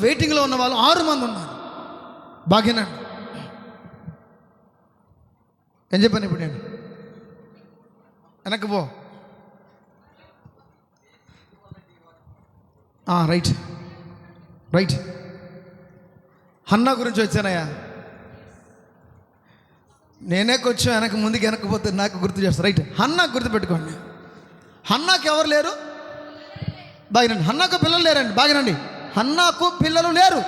వెయిటింగ్లో ఉన్న వాళ్ళు 6 మంది ఉన్నారు. బాగేనండి. ఏం చెప్పాను ఇప్పుడు నేను? వెనక్కి పో. Right right. హన్నా గురించి వచ్చానయ్యా. నేనే కొంచెం వెనక్కిపోతే నాకు గుర్తు చేస్తాను. రైట్, హన్నా గుర్తుపెట్టుకోండి. హన్నాకు ఎవరు లేరు? బాగినండి. హన్నాకు పిల్లలు లేరండి. బాగినండి. హన్నాకు పిల్లలు లేరు.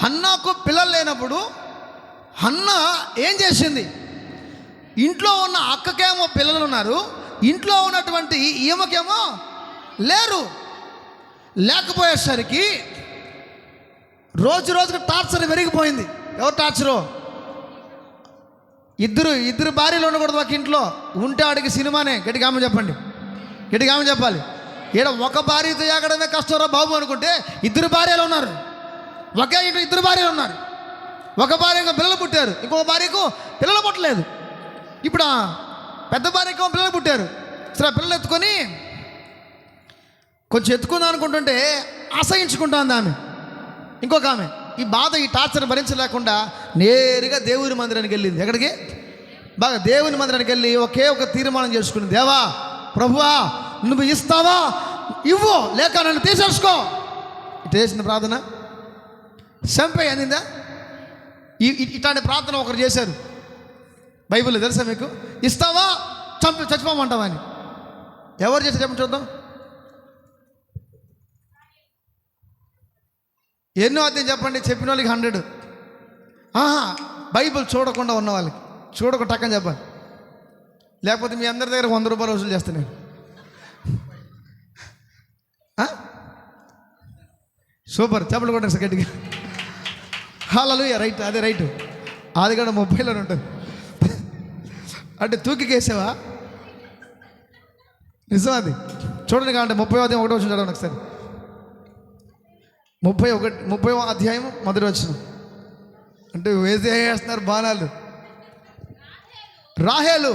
హన్నాకు పిల్లలు లేనప్పుడు హన్నా ఏం చేసింది? ఇంట్లో ఉన్న అక్కకేమో పిల్లలు ఉన్నారు, ఇంట్లో ఉన్నటువంటి ఈమెకేమో లేరు. లేకపోయేసరికి రోజుకి టార్చర్ పెరిగిపోయింది. ఎవరు టార్చరు? ఇద్దరు భార్యలు ఉండకూడదు ఒక ఇంట్లో. ఉంటే ఆడికి సినిమానే. గట్టిగా ఆమె చెప్పండి. గట్టిగా ఆమె చెప్పాలి. ఈడ ఒక భార్యతో ఎగడమే కష్టంరా బాబు అనుకుంటే 2 భార్యలు ఉన్నారు. ఒకే ఇంట్లో 2 భార్యలు ఉన్నారు. ఒక భార్యకు పిల్లలు పుట్టారు, ఇంకొక భార్యకు పిల్లలు పుట్టలేదు. ఇప్పుడు పెద్ద భార్యకు పిల్లలు పుట్టారు. సరే, పిల్లలు ఎత్తుకొని కొంచెం ఎత్తుకుందాం అనుకుంటుంటే అసహించుకుంటుంది ఆమె. ఇంకొక ఆమె ఈ బాధ, ఈ టార్చర్ భరించలేకుండా నేరుగా దేవుని మందిరానికి వెళ్ళింది. ఎక్కడికి? బాగా దేవుని మందిరానికి వెళ్ళి ఒకే ఒక తీర్మానం చేసుకుంది. దేవా, ప్రభువా, నువ్వు ఇస్తావా? ఇవ్వు, లేక నన్ను తీసేసుకో. ఇటు చేసిన ప్రార్థన చంపేయి అనిందా? ఇట్లాంటి ప్రార్థన ఒకరు చేశారు బైబిల్లో, తెలుసా మీకు? ఇస్తావా చచ్చిపోమంటావా అని. ఎవరు చేశారు చెప్పండి చూద్దాం. ఎన్నో అధ్యాయం చెప్పండి. చెప్పిన వాళ్ళకి 100. బైబిల్ చూడకుండా ఉన్న వాళ్ళకి చూడకుండా టక్కని చెప్పాలి. లేకపోతే మీ అందరి దగ్గర 100 రూపాయలు వసూలు చేస్తాను నేను. సూపర్, చెప్పలు కొట్టారు సార్ గట్టిగా. హల్లెలూయా. రైట్, అదే రైట్. అది కూడా 30లోనే ఉంటుంది. అంటే తూకికేసావా? నిజం అది. చూడండి కావాలంటే 30వ అధ్యాయం 1వ వచనం చదవండి ఒకసారి. 30వ అధ్యాయం 1వ వచనం. అంటే వేసేస్తున్నారు బాణాలు. రాహేలు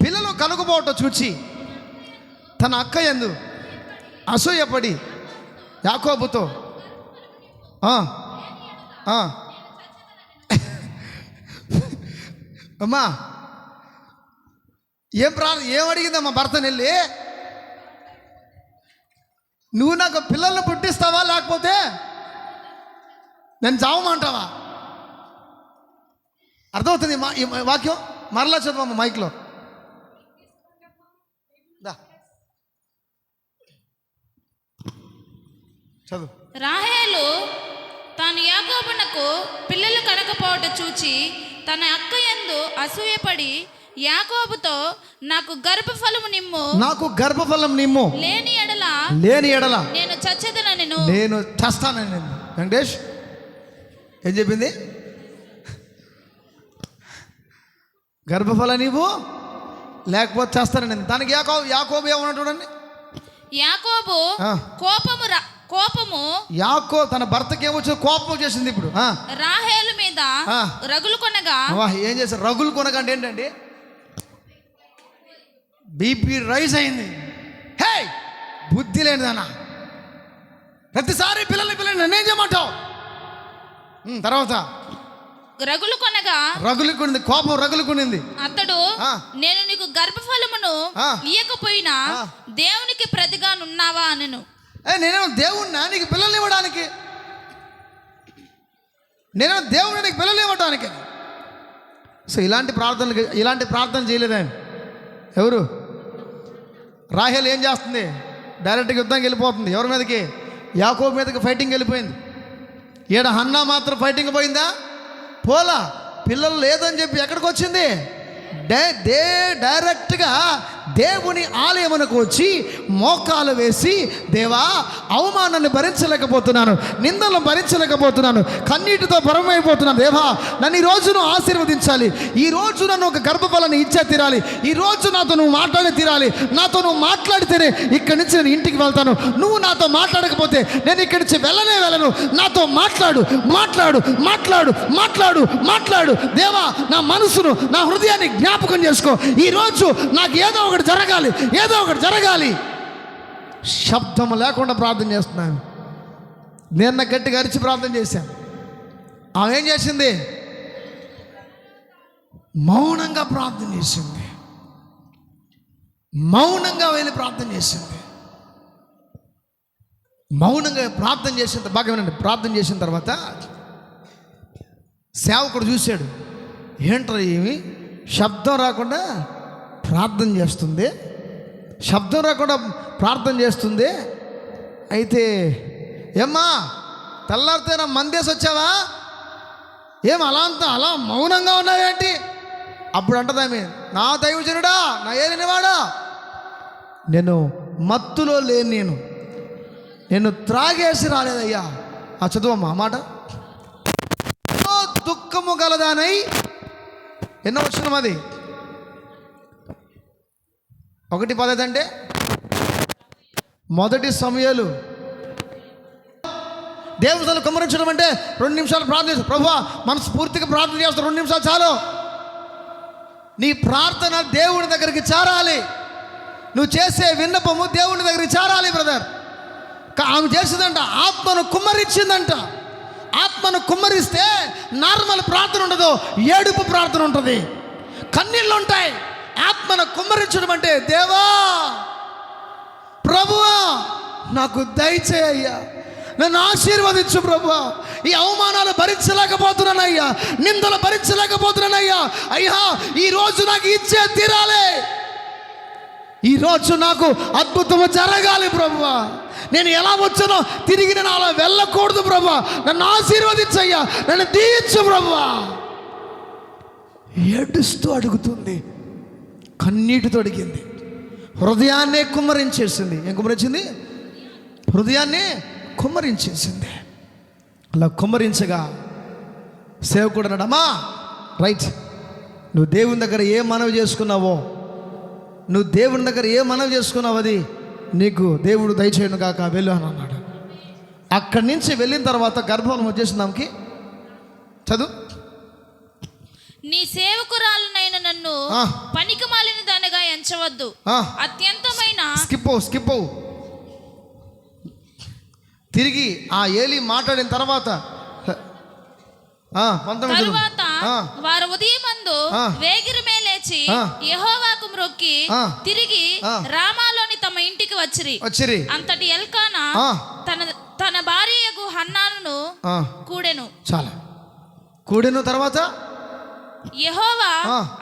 పిల్లలు కలుగుపోవటం చూచి తన అక్క యందు అసూయపడి యాకోబుతో అమ్మా ఏం అడిగిందమ్మా భర్తని వెళ్ళి? నువ్వు నాకు పిల్లల్ని పుట్టిస్తావా, లేకపోతే నేను చావమంటావా? అర్థమవుతుంది ఈ వాక్యం? మరలా చదువమ్మ మైక్లో. చదువు. రాహేలు తాను యాకోబునకు పిల్లలు కనకపోవట చూచి తన అక్క యందు అసూయపడి యాకోబుతో నాకు గర్భఫలము నిమ్ము, లేని ఎడల నేను చస్తానని. వెంకటేష్ ఏం చెప్పింది? గర్భఫలం నీవు, లేకపోతే చేస్తానని. దానికి యాకోబు ఏమన్నా చూడండి. యాకోబు కోపము తన భర్తకి ఏమొచ్చింది? కోపం చేసింది. ఇప్పుడు రాహేలు మీద రగులు కొనగా ఏం చేశారు? రగులు కొనగా అంటే ఏంటండి? బీపీ రైజ్ అయింది. హే, బుద్ధి లేనిదానా, ప్రతిసారి పిల్లల్ని నన్నేం చేయమంటావు? తర్వాత రగులుకునింది, కోపం రగులుకునింది. అతడు నేను నీకు గర్భఫలమును ఇయ్యకపోయినా దేవునికి ప్రతిగా నున్నావా అనెను. నేనేమో దేవుణ్ణా నీకు పిల్లల్ని ఇవ్వడానికి? నేనేమో దేవుణ్ణి నీకు పిల్లల్ని ఇవ్వడానికి? సో ఇలాంటి ప్రార్థన చేయలేదండి ఎవరు. రాహేలు ఏం చేస్తుంది? డైరెక్ట్గా యుద్ధానికి వెళ్ళిపోతుంది. ఎవరి మీదకి? యాకోబు మీదకి ఫైటింగ్ వెళ్ళిపోయింది. ఈడ హన్నా మాత్రం ఫైటింగ్ పోయిందా? పోలా. పిల్లలు లేదని చెప్పి ఎక్కడికి వచ్చింది? డైరెక్ట్గా దేవుని ఆలయమునకు వచ్చి మోకాలు వేసి, దేవా, అవమానాన్ని భరించలేకపోతున్నాను, నిందలను భరించలేకపోతున్నాను, కన్నీటితో పరమైపోతున్నాను. దేవా, నన్ను ఈ రోజును ఆశీర్వదించాలి, ఈ రోజు నన్ను ఒక గర్భఫలాన్ని ఇచ్చే తీరాలి, ఈ రోజు నాతో నువ్వు మాట్లాడి తీరాలి, నాతో నువ్వు మాట్లాడితేనే ఇక్కడి నుంచి నేను ఇంటికి వెళ్తాను, నువ్వు నాతో మాట్లాడకపోతే నేను ఇక్కడి నుంచి వెళ్ళను, నాతో మాట్లాడు మాట్లాడు మాట్లాడు మాట్లాడు మాట్లాడు దేవా, నా మనసును, నా హృదయాన్ని జ్ఞాపకం చేసుకో. ఈరోజు నాకు ఏదో ఒకటి జరగాలి. శబ్దం లేకుండా ప్రార్థన చేస్తున్నాను. నిన్న గట్టిగా అరిచి ప్రార్థన చేశాను. ఆమె ఏం చేసింది? మౌనంగా ప్రార్థన చేసింది. మౌనంగా వెళ్ళి ప్రార్థన చేసింది. మౌనంగా ప్రార్థన చేసిన బాగా వినండి. ప్రార్థన చేసిన తర్వాత సేవకుడు చూశాడు. ఏంట్రా ఏమి శబ్దం రాకుండా ప్రార్థన చేస్తుంది, శబ్దం రాకుండా ప్రార్థన చేస్తుంది. అయితే ఏమ్మా తెల్లారితేనా మందేసి వచ్చావా? ఏం అలా మౌనంగా ఉన్నావేంటి? అప్పుడు అంటదామె, నా దైవజనుడా, నా ఏలినవాడా, నేను మత్తులో లేని నేను త్రాగేసి రాలేదయ్యా. ఆ చదువమ్మా ఆ మాట. దుఃఖము గలదానై ఎన్నో వచ్చిన అది 1:10 అంటే మొదటి సమయాలు. దేవుని కుమ్మరించడం అంటే 2 నిమిషాలు ప్రార్థన. ప్రభువా మనస్ఫూర్తిగా ప్రార్థన చేస్తాం, 2 నిమిషాలు చాలు. నీ ప్రార్థన దేవుని దగ్గరికి చేరాలి. నువ్వు చేసే విన్నపము దేవుని దగ్గరికి చేరాలి బ్రదర్. ఆమె చేసిందంట, ఆత్మను కుమ్మరించిందంట. ఆత్మను కుమ్మరిస్తే నార్మల్ ప్రార్థన ఉండదు, ఏడుపు ప్రార్థన ఉంటుంది, కన్నీళ్ళు ఉంటాయి. ఆత్మను కుమ్మరించడం అంటే, దేవా ప్రభువా నాకు దయచేయ్యా, నన్ను ఆశీర్వదించు ప్రభువా, ఈ అవమానాలు భరించలేకపోతున్నానయ్యా, నిందలు భరించలేకపోతున్నానయ్యా, అయ్యా ఈరోజు నాకు ఇచ్చే తీరాలి, ఈరోజు నాకు అద్భుతము జరగాలి ప్రభువా, నేను ఎలా వచ్చానో తిరిగి నేను అలా వెళ్ళకూడదు ప్రభువా, నన్ను ఆశీర్వదించయ్యా, నన్ను దీవించు ప్రభువా. ఏడుస్తూ అడుగుతుంది, కన్నీటితో అడిగింది, హృదయాన్నే కుమ్మరించేసింది. ఏం కుమ్మరించింది? హృదయాన్నే కుమ్మరించేసింది. అలా కుమ్మరించగా సేవకుడు అన్నాడమ్మా రైట్, నువ్వు దేవుని దగ్గర ఏ మనవి చేసుకున్నావో, నువ్వు దేవుని దగ్గర ఏ మనవి చేసుకున్నావు అది నీకు దేవుడు దయచేయను కాక, వెళ్ళు అని అన్నాడు. అక్కడి నుంచి వెళ్ళిన తర్వాత గర్భఫలం వచ్చేసింది ఆమెకి. చదువు. నీ సేవకురాలునైన నన్ను పనికి మాలిన దానిగా ఎంచవద్దు, అత్యంతమైన స్కిప్ తిరిగి ఆ ఏలి మాట్లాడిన తర్వాత వారు ఉదయమందు వేగిరమే లేచి యెహోవాకు మ్రొక్కి తిరిగి రామాలోని తమ ఇంటికి వచ్చిరి. అంతటి ఎల్కానా తన భార్యకు హన్నాను కూడెను. చాలా కూడెను. తర్వాత యెహోవా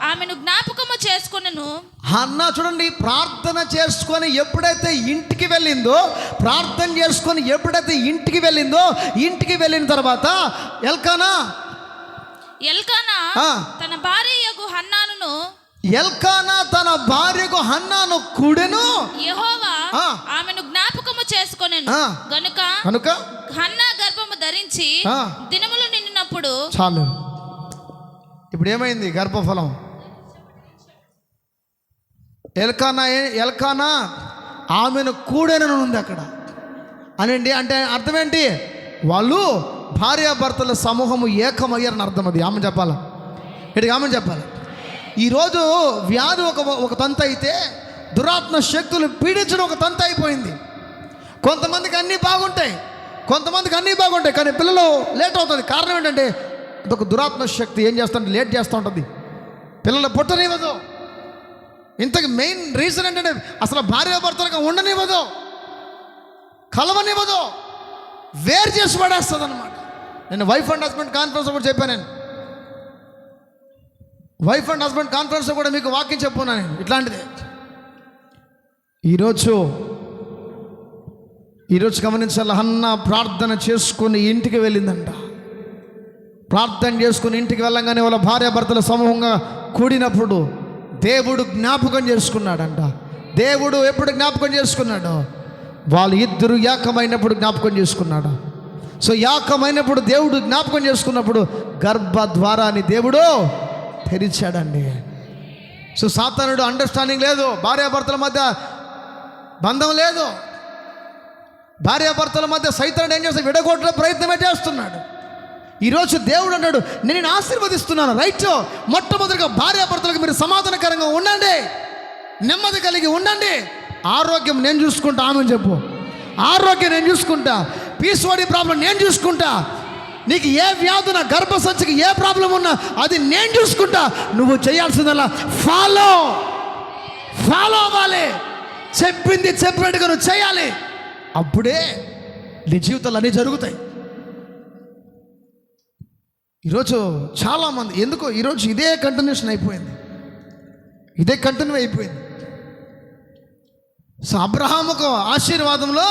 ఆమెను జ్ఞాపకము చేసుకొనెను. హన్నా చూడండి, ప్రార్థన చేసుకొని ఎప్పుడైతే ఇంటికి వెళ్ళిందో, ప్రార్థన చేసుకొని ఎప్పుడైతే ఇంటికి వెళ్ళిందో, ఇంటికి వెళ్ళిన తర్వాత ఎల్కానా తన భార్యకు హన్నాను హన్నాను కూడెను. యెహోవా ఆమెను జ్ఞాపకము చేసుకొనెను గనుక హన్నా గర్భము ధరించి దినములు నిండినప్పుడు. చాలు. ఇప్పుడు ఏమైంది? గర్భఫలం. ఎల్కానా ఆమెను కూడెనని ఉంది అక్కడ అనండి. అంటే అర్థం ఏంటి? వాళ్ళు భార్యాభర్తల సమూహము ఏకమయ్యారని అర్థం. అది ఆమె చెప్పాలా? ఇటు ఆమె చెప్పాలి. ఈరోజు వ్యాధి ఒక తంతు అయితే, దురాత్మ శక్తులు పీడించడం ఒక తంతు అయిపోయింది. కొంతమందికి అన్నీ బాగుంటాయి, కానీ పిల్లలు లేట్ అవుతుంది. కారణం ఏంటంటే అదొక దురాత్మ శక్తి ఏం చేస్తుంటే లేట్ చేస్తూ ఉంటుంది, పిల్లలు పుట్టనివ్వదు. ఇంతకు మెయిన్ రీజన్ ఏంటంటే అసలు భార్యాభర్తలుగా ఉండనివ్వదు, కలవనివ్వదు, వేరు చేసి పడేస్తుంది అనమాట. నేను వైఫ్ అండ్ హస్బెండ్ కాన్ఫరెన్స్ కూడా చెప్పాను. నేను వైఫ్ అండ్ హస్బెండ్ కాన్ఫరెన్స్ కూడా మీకు వాక్యం చెప్పున్నాను నేను ఇట్లాంటిదే. ఈరోజు గమనించాలి, హన్నా ప్రార్థన చేసుకుని ఇంటికి వెళ్ళిందంట. ప్రార్థన చేసుకుని ఇంటికి వెళ్ళంగానే వాళ్ళ భార్యాభర్తల సమూహంగా కూడినప్పుడు దేవుడు జ్ఞాపకం చేసుకున్నాడంట. దేవుడు ఎప్పుడు జ్ఞాపకం చేసుకున్నాడు? వాళ్ళు ఇద్దరు ఏకమైనప్పుడు జ్ఞాపకం చేసుకున్నాడు. సో ఏకమైనప్పుడు దేవుడు జ్ఞాపకం చేసుకున్నప్పుడు గర్భద్వారాన్ని దేవుడు తెరిచాడండి. సో సాతానుడు అండర్స్టాండింగ్ లేదు, భార్యాభర్తల మధ్య బంధం లేదు, భార్యాభర్తల మధ్య సైతానుడు ఏం చేస్తాడు? విడగొట్టే ప్రయత్నమే చేస్తున్నాడు. ఈరోజు దేవుడు అన్నాడు, నేను ఆశీర్వదిస్తున్నాను. రైట్, మొట్టమొదటిగా భార్యాభర్తలకు మీరు సమాధానకరంగా ఉండండి, నెమ్మది కలిగి ఉండండి, ఆరోగ్యం నేను చూసుకుంటా, ఆమె చెప్పు. ఆరోగ్యం నేను చూసుకుంటా, పీసీఓడి ప్రాబ్లం నేను చూసుకుంటా, నీకు ఏ వ్యాధున గర్భసంచికి ఏ ప్రాబ్లం ఉన్నా అది నేను చూసుకుంటా. నువ్వు చేయాల్సిందల్లా ఫాలో అవ్వాలి. చెప్పింది చెప్పినట్టుగా నువ్వు చేయాలి. అప్పుడే నీ జీవితాలు అన్నీ జరుగుతాయి. ఈరోజు చాలామంది ఎందుకో ఈరోజు ఇదే కంటిన్యూషన్ అయిపోయింది, ఇదే కంటిన్యూ అయిపోయింది. సో అబ్రహాముకు ఆశీర్వాదంలో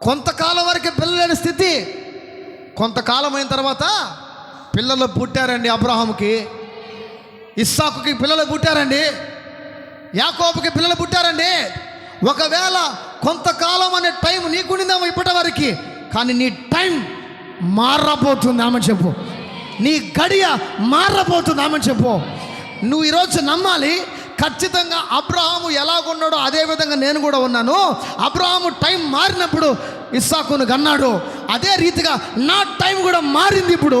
కొంతకాలం వరకే పిల్లలు లేని స్థితి, కొంతకాలం అయిన తర్వాత పిల్లలు పుట్టారండి. అబ్రహాముకి, ఇస్సాకుకి పిల్లలు పుట్టారండి, యాకోబుకి పిల్లలు పుట్టారండి. ఒకవేళ కొంతకాలం అనే టైం నీకుండిందేమో ఇప్పటి వరకు, కానీ నీ టైం మారబోతుంది. ఆమె చెప్పు, నీ గడియ మారబోతుంది. ఆమె చెప్పు. నువ్వు ఈరోజు నమ్మాలి, ఖచ్చితంగా అబ్రహాము ఎలాగున్నాడో అదే విధంగా నేను కూడా ఉన్నాను. అబ్రహాము టైం మారినప్పుడు ఇస్సాకును కన్నాడు, అదే రీతిగా నా టైం కూడా మారింది. ఇప్పుడు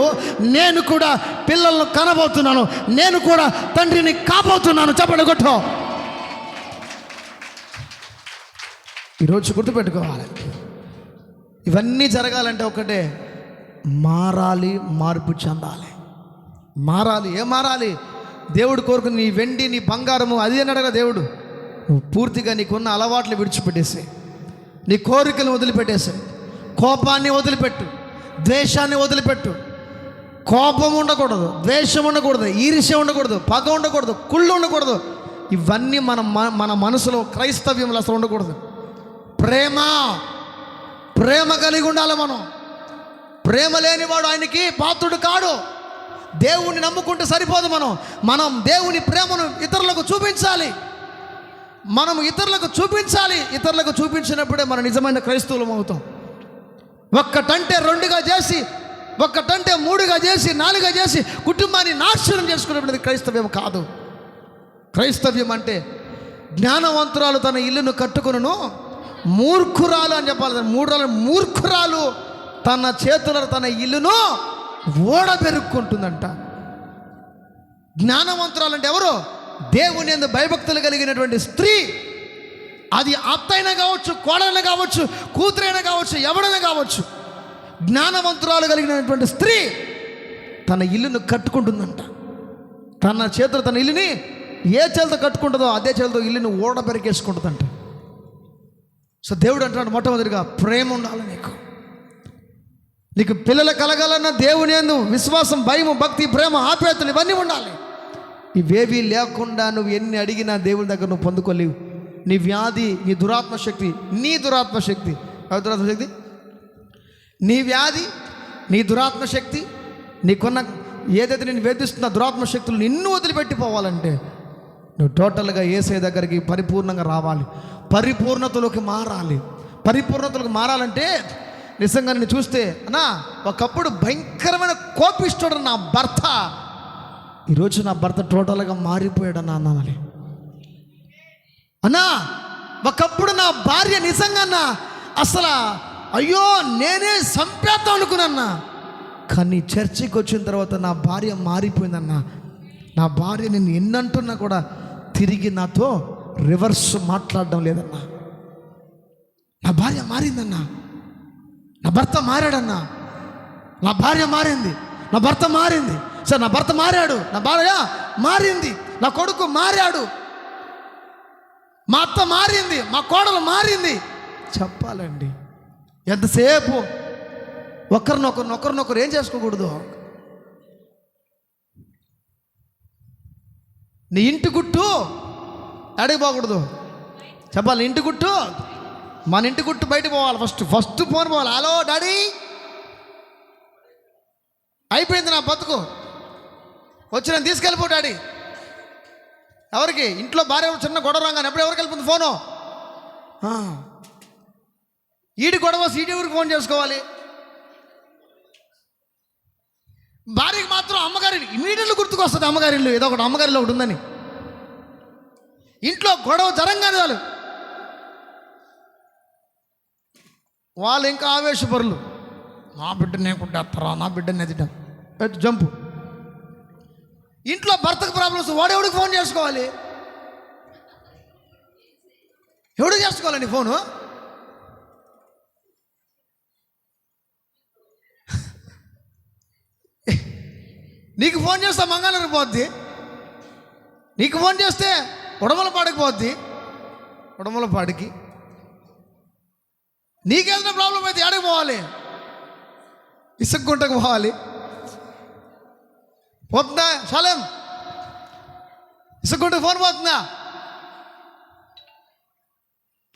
నేను కూడా పిల్లలను కనబోతున్నాను, నేను కూడా తండ్రిని కాబోతున్నాను. చెప్పండి కొట్టో. ఈరోజు గుర్తుపెట్టుకోవాలి, ఇవన్నీ జరగాలంటే ఒకటే, మారాలి, మార్పు చెందాలి. మారాలి. ఏం మారాలి? దేవుడు కోరుకుని నీ వెండి నీ బంగారము అది అని అడగ దేవుడు. నువ్వు పూర్తిగా నీకున్న అలవాట్లు విడిచిపెట్టేసి, నీ కోరికలను వదిలిపెట్టేసి, కోపాన్ని వదిలిపెట్టు, ద్వేషాన్ని వదిలిపెట్టు. కోపం ఉండకూడదు, ద్వేషం ఉండకూడదు, ఈర్ష్య ఉండకూడదు, పగ ఉండకూడదు, కుళ్ళు ఉండకూడదు. ఇవన్నీ మన మనసులో క్రైస్తవ్యంలో అసలు ఉండకూడదు. ప్రేమ కలిగి ఉండాలి. ప్రేమ లేనివాడు ఆయనకి పాత్రుడు కాడు. దేవుణ్ణి నమ్ముకుంటే సరిపోదు. మనం దేవుని ప్రేమను ఇతరులకు చూపించాలి. మనం ఇతరులకు చూపించినప్పుడే మనం నిజమైన క్రైస్తవులం అవుతాం. ఒక్కటంటే 2గా చేసి, ఒక్కటంటే 3గా చేసి, 4గా చేసి కుటుంబాన్ని నాశనం చేసుకునేది క్రైస్తవ్యం కాదు. క్రైస్తవ్యం అంటే జ్ఞానవంతురాలు తన ఇల్లును కట్టుకును, మూర్ఖురాలు అని చెప్పాలి. మూర్ఖురాలు తన చేతులను తన ఇల్లును ఓడబెరుక్కుంటుందంట. జ్ఞానవంతురాలు అంటే ఎవరు? దేవుని యందు భయభక్తులు కలిగినటువంటి స్త్రీ. అది అత్తైనా కావచ్చు, కోడలైనా కావచ్చు, కూతురైనా కావచ్చు, ఎవడైనా కావచ్చు. జ్ఞానవంతురాలు కలిగినటువంటి స్త్రీ తన ఇల్లును కట్టుకుంటుందంట. తన చేతులు తన ఇల్లుని ఏ చేతులతో కట్టుకుంటుందో అదే చేతులతో ఇల్లుని ఓడబెరికేసుకుంటుందంట. సో దేవుడు అంటున్నాడు, మొట్టమొదటిగా ప్రేమ ఉండాలి. నీకు పిల్లలు కలగాలన్న దేవుని యందు విశ్వాసం, భయము, భక్తి, ప్రేమ, ఆప్యాయతలు ఇవన్నీ ఉండాలి. ఇవేవి లేకుండా నువ్వు ఎన్ని అడిగినా దేవుని దగ్గర నువ్వు పొందుకోలేవు. నీ వ్యాధి, నీ దురాత్మ శక్తి, నీ వ్యాధి, నీ దురాత్మ శక్తి, నీకున్న ఏదైతే నేను వేధిస్తున్న దురాత్మ శక్తులు నిన్ను వదిలిపెట్టిపోవాలంటే నువ్వు టోటల్గా యేసయ్య దగ్గరికి పరిపూర్ణంగా రావాలి, పరిపూర్ణతలోకి మారాలి. పరిపూర్ణతలోకి మారాలంటే నిజంగా నేను చూస్తే అన్నా, ఒకప్పుడు భయంకరమైన కోపిష్టుడు నా భర్త, ఈరోజు నా భర్త టోటల్గా మారిపోయాడు అన్నాలి. అన్నా, ఒకప్పుడు నా భార్య నిజంగా అసలు అయ్యో నేనే సంపేద్దాం అనుకున్నా, కానీ చర్చికి వచ్చిన తర్వాత నా భార్య మారిపోయిందన్నా. నా భార్య నేను ఎన్నంటున్నా కూడా తిరిగి నాతో రివర్స్ మాట్లాడడం లేదన్నా. నా భార్య మారిందన్నా, నా భర్త మారాడన్నా. నా భార్య మారింది, నా భర్త మారింది. సార్ నా భర్త మారాడు, నా భార్య మారింది, నా కొడుకు మారాడు, మా అత్త మారింది, మా కోడలు మారింది. చెప్పాలండి ఎంతసేపు ఒకరినొకరు ఏం చేసుకోకూడదు. నీ ఇంటి గుట్టు అడిగిపోకూడదు. చెప్పాలి, ఇంటి గుట్టు, మన ఇంటి గుట్టు బయట పోవాలి. ఫస్ట్ ఫోన్ పోవాలి. హలో డాడీ, అయిపోయింది నా బతుకు, వచ్చి నేను తీసుకెళ్ళిపో డాడీ. ఎవరికి? ఇంట్లో భార్య చిన్న గొడవ రాగానే ఎప్పుడు ఎవరికి వెళ్ళిపోతుంది ఫోను? ఈడి గొడవ ఊరికి ఫోన్ చేసుకోవాలి. భార్యకి మాత్రం అమ్మగారి ఇమీడియట్లీ గుర్తుకొస్తుంది. అమ్మగారిల్లు ఏదో ఒకటి అమ్మగారిలో ఒకటి ఉందని. ఇంట్లో గొడవ జరంగానే చాలు వాళ్ళు ఇంకా ఆవేశపరులు. నా బిడ్డనే కొట్టేస్తారా, నా బిడ్డనే తిట్టాం, జంపు. ఇంట్లో భర్తకు ప్రాబ్లమ్స్, వాడెవడికి ఫోన్ చేసుకోవాలి? చేసుకోవాలండి ఫోను. నీకు ఫోన్ చేస్తే మంగళూరు పోద్ది, నీకు ఫోన్ చేస్తే ఉడమలపాడికి పోద్ది, ఉడమలపాడికి. నీకేదైనా ప్రాబ్లం అయితే ఎక్కడికి పోవాలి? ఇసుక్కుంటకు పోవాలి. పోతుందా శాలేం? ఇసుక్కుంటకు ఫోన్ పోతుందా?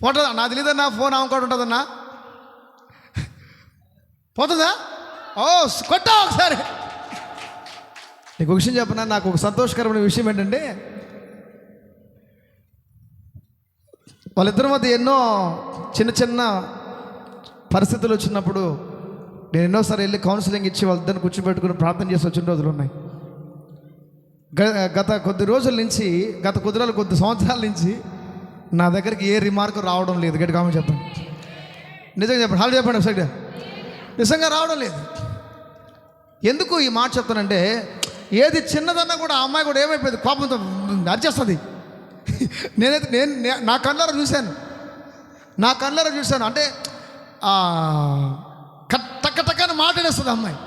పోతుందా? నాకు తెలియదన్నా, ఫోన్ అమ్మకాడు ఉంటుందన్నా. పోతుందా? ఓ కొట్టా ఒకసారి. నీకు ఒక విషయం చెప్పనా, నాకు ఒక సంతోషకరమైన విషయం ఏంటంటే, వాళ్ళిద్దరి మధ్య ఎన్నో చిన్న చిన్న పరిస్థితులు వచ్చినప్పుడు నేను ఎన్నోసారి వెళ్ళి కౌన్సిలింగ్ ఇచ్చి వాళ్ళిద్దరిని కూర్చోబెట్టుకుని ప్రార్థన చేసి వచ్చిన రోజులు ఉన్నాయి. గత కొద్ది రోజుల నుంచి, కొద్ది సంవత్సరాల నుంచి నా దగ్గరికి ఏ రిమార్కు రావడం లేదు. గట్టిగా కామెంట్ చెప్పండి, నిజంగా చెప్పండి, హాల్ చెప్పండి ఒకసారి. నిజంగా రావడం లేదు. ఎందుకు ఈ మాట చెప్తానంటే, ఏది చిన్నదన్నా కూడా ఆ అమ్మాయి కూడా ఏమైపోయింది, కోపంతో అరిచేస్తుంది. నేను నా కళ్ళారా చూశాను. అంటే టక్క టక్కని మాట్లాడేస్తుంది అమ్మాయి.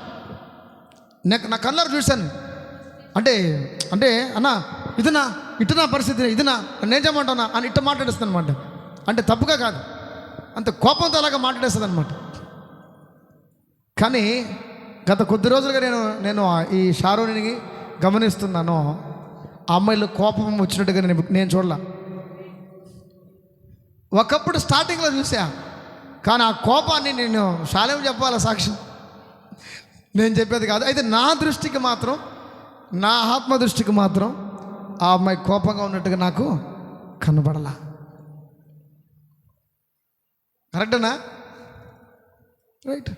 నా కళ్ళారా చూశాను. అంటే అన్న ఇటునా పరిస్థితి, ఇదినా నేను చెప్పమంటున్నా అని ఇట్ట మాట్లాడేస్తుంది అనమాట. అంటే తప్పుగా కాదు, అంత కోపంతో అలాగా మాట్లాడేస్తుంది అనమాట. కానీ గత కొద్ది రోజులుగా నేను ఈ షారోని గమనిస్తున్నాను. ఆ అమ్మాయిలో కోపం వచ్చినట్టుగా నేను చూడలా. ఒకప్పుడు స్టార్టింగ్లో చూసా, కానీ ఆ కోపాన్ని నేను శాలేం చెప్పాలా సాక్ష్యం, నేను చెప్పేది కాదు. అయితే నా దృష్టికి మాత్రం, నా ఆత్మ దృష్టికి మాత్రం ఆ అమ్మాయి కోపంగా ఉన్నట్టుగా నాకు కనబడలా. కరెక్టేనా? రైట్.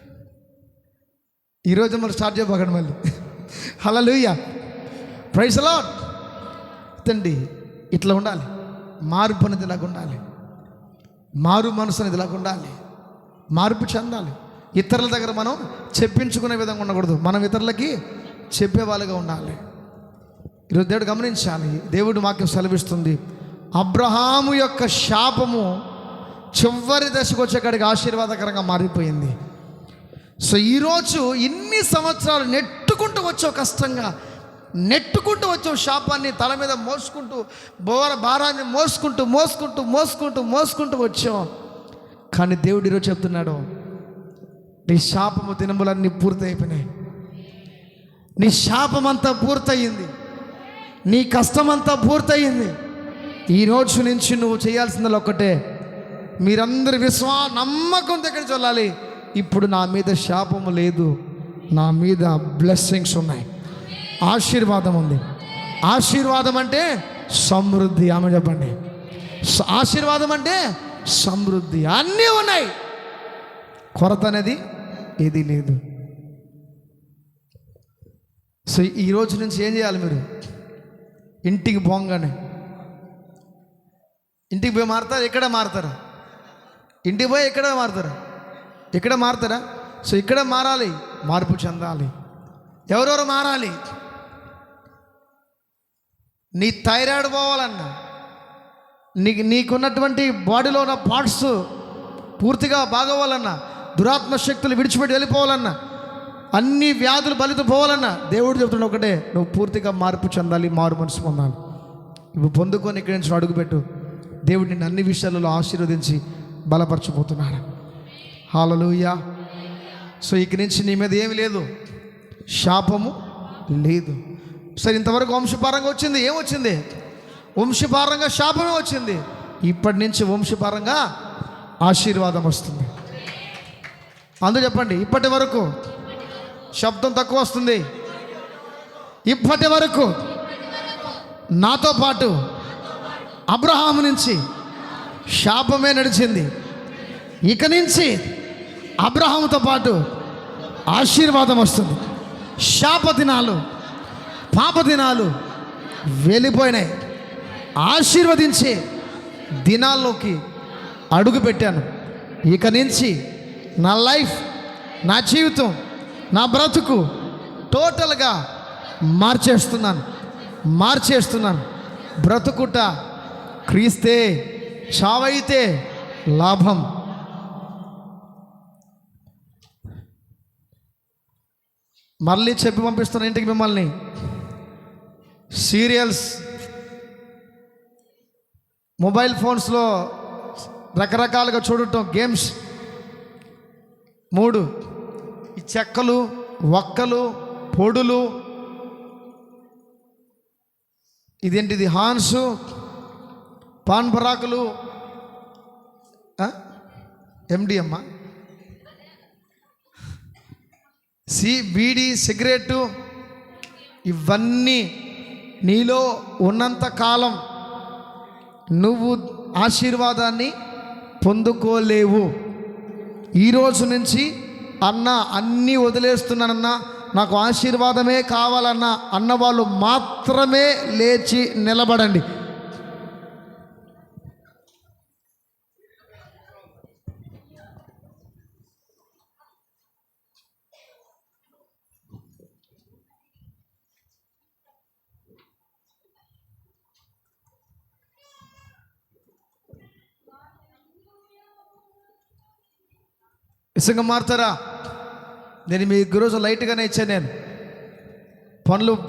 ఈరోజు మనం స్టార్ట్ చేయబోకండి మళ్ళీ. హల్లెలూయా, ప్రైజ్ ది లార్డ్. తండ్రి ఇట్లా ఉండాలి, మార్పు అనేది ఇలాగ ఉండాలి, మారు మనసు అనేది ఇలాగ ఉండాలి, మార్పు చెందాలి. ఇతరుల దగ్గర మనం చెప్పించుకునే విధంగా ఉండకూడదు, మనం ఇతరులకి చెప్పే వాళ్ళుగా ఉండాలి. ఈరోజు దేవుడు గమనించాలి. దేవుడు వాక్యం సెలవిస్తుంది, అబ్రహాము యొక్క శాపము చివరి దశకు వచ్చేకాడికి ఆశీర్వాదకరంగా మారిపోయింది. సో ఈరోజు ఇన్ని సంవత్సరాలు నెట్టుకుంటూ వచ్చావు, కష్టంగా నెట్టుకుంటూ వచ్చావు, శాపాన్ని తల మీద మోసుకుంటూ, భారాన్ని మోసుకుంటూ వచ్చావు. కానీ దేవుడు ఈరోజు చెప్తున్నాడు, నీ శాపము దినములన్నీ పూర్తయిపోయినాయి, నీ శాపమంతా పూర్తయింది, నీ కష్టమంతా పూర్తయింది. ఈరోజు నుంచి నువ్వు చేయాల్సింది ఒకటే, మీరందరి నమ్మకం దగ్గర చల్లాలి. ఇప్పుడు నా మీద శాపము లేదు, నా మీద బ్లెస్సింగ్స్ ఉన్నాయి, ఆశీర్వాదం ఉంది. ఆశీర్వాదం అంటే సమృద్ధి. ఆమె చెప్పండి, ఆశీర్వాదం అంటే సమృద్ధి. అన్నీ ఉన్నాయి, కొరత అనేది ఏది లేదు. సో ఈరోజు నుంచి ఏం చేయాలి? మీరు ఇంటికి పోగానే, ఇంటికి పోయి మారుతారా? ఎక్కడ మారుతారా? ఇంటికి పోయి ఎక్కడ మారుతారా? ఇక్కడ మారుతారా? సో ఇక్కడ మారాలి, మార్పు చెందాలి. ఎవరెవరు మారాలి? నీ థైరాయిడ్ పోవాలన్నా, నీకున్నటువంటి బాడీలో ఉన్న పార్ట్స్ పూర్తిగా బాగోవాలన్నా, దురాత్మ శక్తులు విడిచిపెట్టి వెళ్ళిపోవాలన్నా, అన్ని వ్యాధులు బలితో పోవాలన్నా, దేవుడు చెప్తున్న ఒకటే, నువ్వు పూర్తిగా మార్పు చెందాలి, మారు మనసు పొందాలి. నువ్వు పొందుకొని ఇక్కడి నుంచి అడుగుపెట్టు. దేవుడు నిన్ను అన్ని విషయాలలో ఆశీర్వదించి బలపరచబోతున్నాడు. హల్లెలూయా. సో ఇక్కడి నుంచి నీ మీద ఏమి లేదు, శాపము లేదు. సరే, ఇంతవరకు వంశపారంగా వచ్చింది, ఏమొచ్చింది? వంశపారంగా శాపమే వచ్చింది. ఇప్పటి నుంచి వంశపారంగా ఆశీర్వాదం వస్తుంది. అందుకు చెప్పండి, ఇప్పటి వరకు శబ్దం తక్కువ వస్తుంది, ఇప్పటి వరకు నాతో పాటు అబ్రహాము నుంచి శాపమే నడిచింది. ఇక నుంచి అబ్రహాముతో పాటు ఆశీర్వాదం వస్తుంది. శాప దినాలు, పాప దినాలు వెళ్ళిపోయినాయి. ఆశీర్వదించే దినాల్లోకి అడుగు పెట్టాను. ఇక నుంచి నా లైఫ్, నా జీవితం, నా బ్రతుకు టోటల్గా మార్చేస్తున్నాను. బ్రతుకుట క్రీస్తే, చావైతే లాభం. మళ్ళీ చెప్పి పంపిస్తున్న ఇంటికి మిమ్మల్ని. సీరియల్స్, మొబైల్ ఫోన్స్లో రకరకాలుగా చూడటం, గేమ్స్. 3 ఈ చెక్కలు, వక్కలు, పొడులు, ఇదేంటిది హాన్సు, పాన్ పరాకులు, ఎండిఎమ్మ, బీడీ, సిగరెట్టు, ఇవన్నీ నీలో ఉన్నంత కాలం నువ్వు ఆశీర్వాదాన్ని పొందుకోలేవు. ఈరోజు నుంచి అన్న అన్నీ వదిలేస్తున్నానన్నా, నాకు ఆశీర్వాదమే కావాలన్నా అన్నవాళ్ళు మాత్రమే లేచి నిలబడండి. నిజంగా మారుతారా? నేను మీకు ఈరోజు లైట్గానే ఇచ్చాను. నేను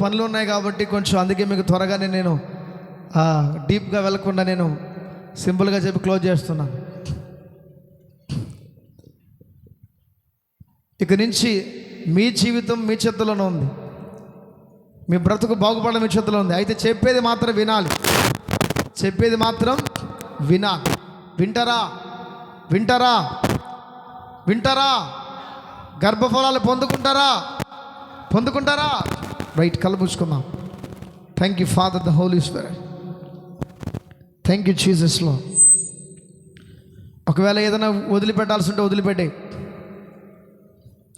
పనులు ఉన్నాయి కాబట్టి కొంచెం, అందుకే మీకు త్వరగానే నేను డీప్గా వెళ్ళకుండా నేను సింపుల్గా చెప్పి క్లోజ్ చేస్తున్నాను. ఇక నుంచి మీ జీవితం మీ చేతుల్లోనే ఉంది. మీ బ్రతుకు బాగుపడడం మీ చేతిలో ఉంది. అయితే చెప్పేది మాత్రం వినాలి. చెప్పేది మాత్రం వినాలి. వింటారా? వింటారా? వింటారా? గర్భఫలాలు పొందుకుంటారా? పొందుకుంటారా? రైట్, కళ్ళు మూసుకుందాం. Thank you father, the holy spirit. Thank you జీసస్లో. ఒకవేళ ఏదైనా వదిలిపెట్టాల్సి ఉంటే వదిలిపెట్టే.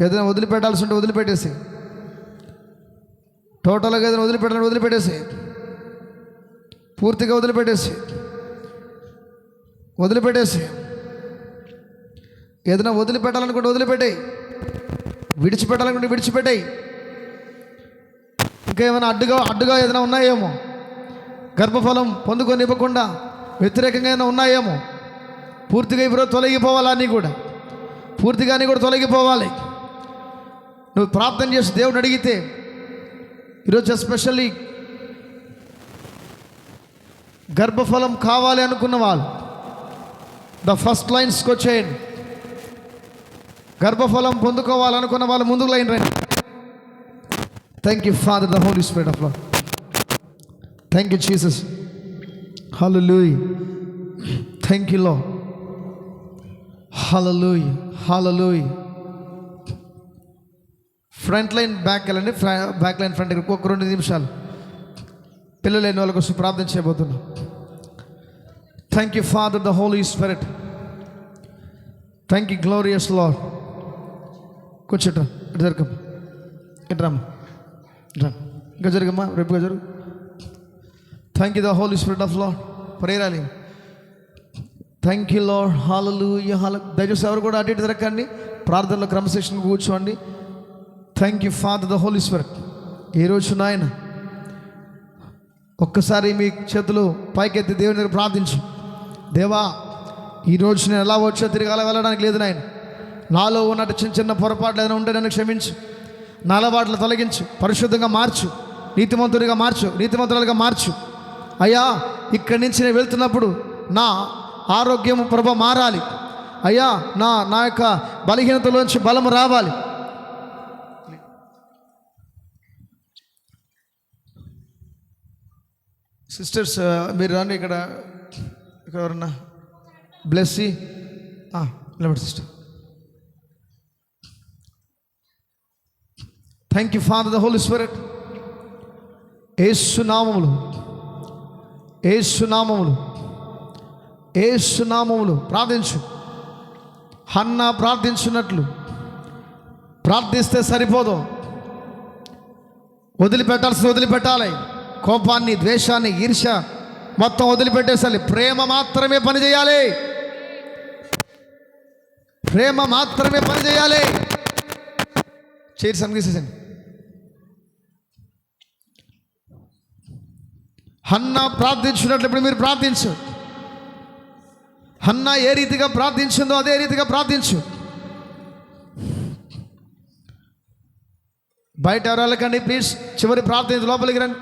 ఏదైనా వదిలిపెట్టాల్సి ఉంటే వదిలిపెట్టేసి. టోటల్గా ఏదైనా వదిలిపెట్టాలని వదిలిపెట్టేసి. పూర్తిగా వదిలిపెట్టేసి. ఏదైనా వదిలిపెట్టాలనుకుంటే వదిలిపెట్టాయి. విడిచిపెట్టాలనుకుంటే విడిచిపెట్టాయి. ఇంకా ఏమైనా అడ్డుగా ఏదైనా ఉన్నాయేమో, గర్భఫలం పొందుకొని ఇవ్వకుండా వ్యతిరేకంగా ఏమైనా ఉన్నాయేమో, పూర్తిగా ఇప్పుడు తొలగిపోవాలి. అన్నీ కూడా పూర్తిగా అన్నీ కూడా తొలగిపోవాలి. నువ్వు ప్రార్థన చేసి దేవుని అడిగితే, ఈరోజు ఎస్పెషల్లీ గర్భఫలం కావాలి అనుకున్న వాళ్ళు ద ఫస్ట్ లైన్స్కి వచ్చేయండి. గర్భఫలం పొందుకోవాలనుకున్న వాళ్ళు ముందుకు లైన్ రండి. Thank you father, the holy spirit of lord. Thank you Jesus. Hallelujah. Thank you lord. Hallelujah. Hallelujah. Front line back వెళ్ళండి. బ్యాక్ లైన్ ఫ్రంట్ ఒక 2 నిమిషాలు పిల్లలు లేని వాళ్ళ కోసం ప్రార్థన చేయబోతున్నాం. Thank you father, the holy spirit. Thank you glorious lord. కూర్చోట్రా, ఇటు జరగమ్మా, ఇటు రామ్మా, ఇంకా జరగమ్మా, రేపుగా జరుగు. Thank you the holy spirit of lord. ప్రేరాలి. Thank you lord. హల్లెలూయా. దయచేసి ఎవరు కూడా అటు ఇటు జరగండి. ప్రార్థనలో క్రమశిక్షణ కూర్చోండి. Thank you father, the holy spirit. ఈరోజు నాయన ఒక్కసారి మీ చేతులు పైకెత్తి దేవుని దగ్గర ప్రార్థించు. దేవా, ఈరోజు నేను ఎలా వచ్చో తిరిగి అలా వెళ్ళడానికి లేదు నాయన. నాలో ఉన్నట్టు చిన్న పొరపాట్లు ఏదైనా ఉంటే నన్ను క్షమించు. నా అలవాట్లు తొలగించు. పరిశుద్ధంగా మార్చు. నీతిమంతుడిగా మార్చు. నీతిమంతులుగా మార్చు. అయ్యా, ఇక్కడి నుంచి నేను వెళ్తున్నప్పుడు నా ఆరోగ్యం ప్రభ మారాలి. అయ్యా, నా యొక్క బలహీనతలోంచి బలం రావాలి. సిస్టర్స్ మీరు రండి. ఇక్కడ ఎవరన్నా బ్లెస్సీ నిలబడి sister. Thank you father, the holy spirit. యేసు నామములు, యేసు నామములు, యేసు నామములు ప్రార్థించు. హన్నా ప్రార్థించున్నట్లు ప్రార్థిస్తే సరిపోదు. వదిలిపెట్టాల్సింది వదిలిపెట్టాలి. కోపాన్ని, ద్వేషాన్ని, ఈర్ష్య మొత్తం వదిలిపెట్టేసాలి. ప్రేమ మాత్రమే పనిచేయాలి. ప్రేమ మాత్రమే పనిచేయాలి. చైర్స్ అనిపిసేసండి. హన్నా ప్రార్థించినట్లు ఇప్పుడు మీరు ప్రార్థించు. హన్నా ఏ రీతిగా ప్రార్థించిందో అదే రీతిగా ప్రార్థించు. బయట ఎవరు వెళ్ళకండి ప్లీజ్. చివరి ప్రార్థన లోపలికి రండి.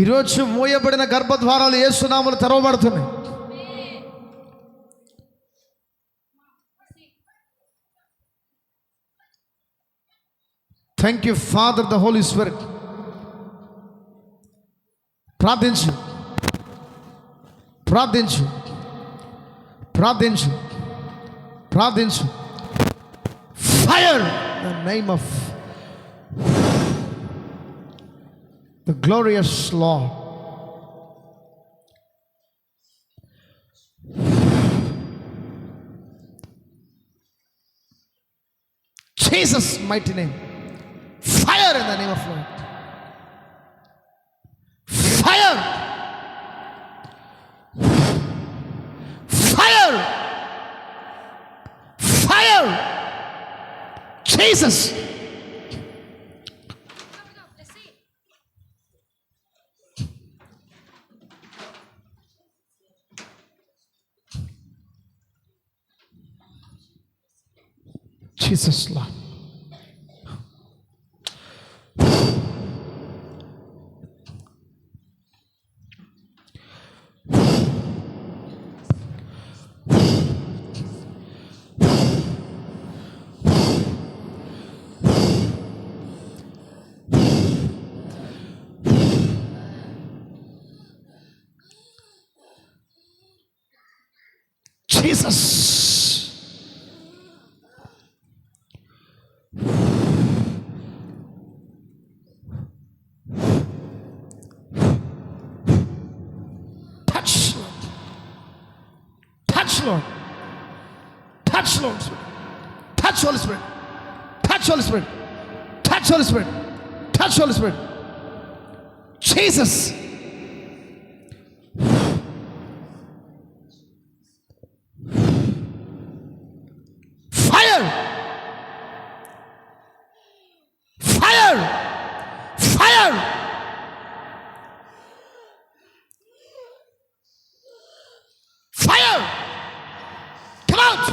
ఈరోజు మూయబడిన గర్భద్వారాలు యేసు నామములో తెరవబడుతున్నాయి. Thank you father, the holy spirit. ప్రార్థించు, ప్రార్థించు, ప్రార్థించు, ప్రార్థించు. Fire the name of the glorious lord. Jesus mighty name. Fire in the name of Lord. Fire. Fire. Fire. Jesus. Jesus Lord. Jesus. Touch, Lord. Touch, Lord. Touch, Lord. Touch, Holy Spirit. Touch, Holy Spirit. Touch, Holy Spirit. Touch, Holy Spirit. Jesus. Fire. Fire. Fire. Fire. Come out.